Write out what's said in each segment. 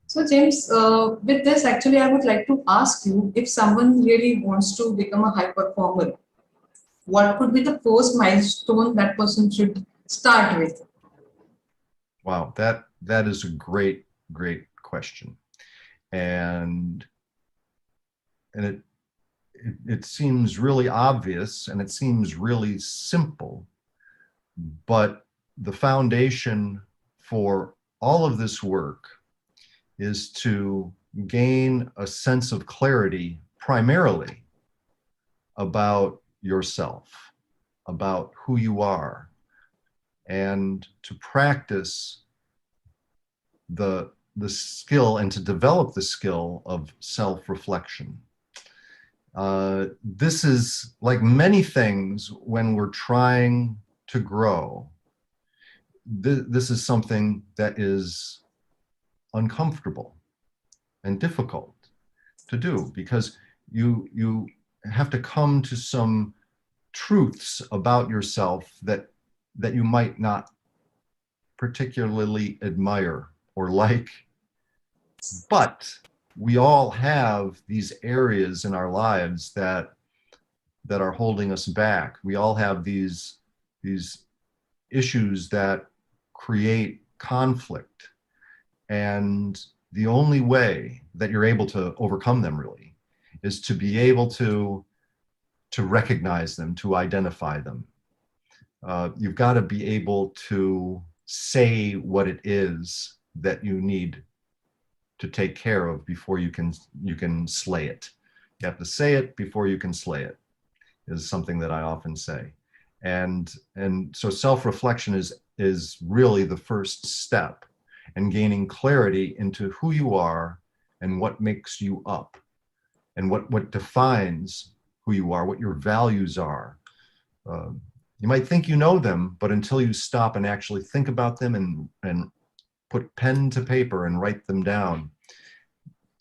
So James, with this, actually, I would like to ask you, if someone really wants to become a high performer, what could be the first milestone that person should start with? Wow, that is a great question, and and it seems really obvious and it seems really simple, but the foundation for all of this work is to gain a sense of clarity primarily about yourself, about who you are, and to practice the skill and to develop the skill of self-reflection. This is like many things when we're trying to grow. This is something that is uncomfortable and difficult to do because you have to come to some truths about yourself that you might not particularly admire or like, but we all have these areas in our lives that are holding us back. We all have these issues that create conflict, and the only way that you're able to overcome them really is to be able to recognize them, to identify them. You've got to be able to say what it is that you need to take care of before you can slay it. You have to say it before you can slay it, is something that I often say. And so self-reflection is really the first step in gaining clarity into who you are and what makes you up and what defines who you are, what your values are. You might think you know them, but until you stop and actually think about them and put pen to paper and write them down,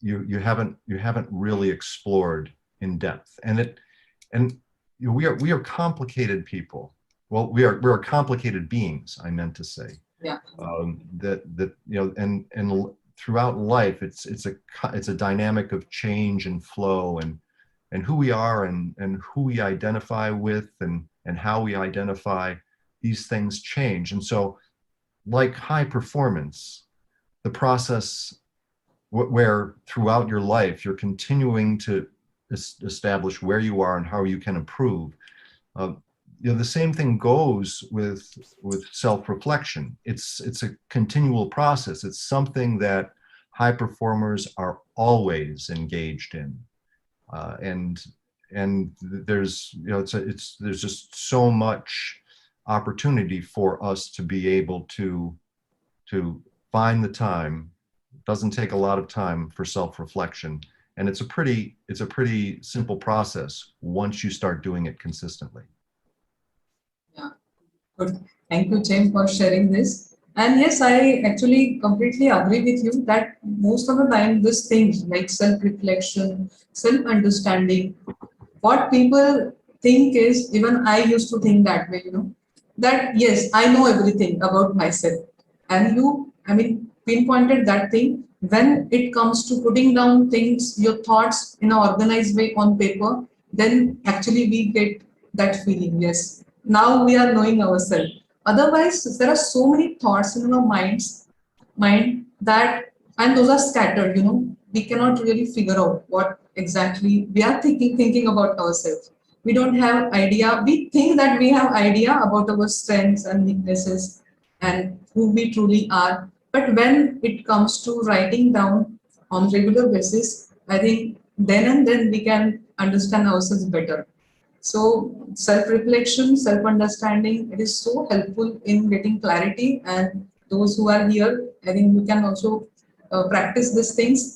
you haven't really explored in depth. And we are complicated people. Well, we're complicated beings, I meant to say. Yeah. That and throughout life, it's a dynamic of change and flow, and who we are and who we identify with and how we identify, these things change. And so, like high performance, the process where throughout your life you're continuing to establish where you are and how you can improve. The same thing goes with self-reflection. It's a continual process. It's something that high performers are always engaged in, and there's there's just so much opportunity for us to be able to find the time. It doesn't take a lot of time for self-reflection, and it's a pretty simple process once you start doing it consistently. Yeah, good. Thank you, James, for sharing this. And yes, I actually completely agree with you that most of the time, these things like self-reflection, self-understanding, what people think is, even I used to think that way, that yes, I know everything about myself. And you, I mean, pinpointed that thing when it comes to putting down things, your thoughts in an organized way on paper, then actually we get that feeling. Yes, now we are knowing ourselves. Otherwise, there are so many thoughts in our mind that, and those are scattered, we cannot really figure out what exactly we are thinking about ourselves. We don't have idea. We think that we have idea about our strengths and weaknesses and who we truly are. But when it comes to writing down on regular basis, I think then and then we can understand ourselves better. So self-reflection, self-understanding, it is so helpful in getting clarity. And those who are here, I think you can also practice these things.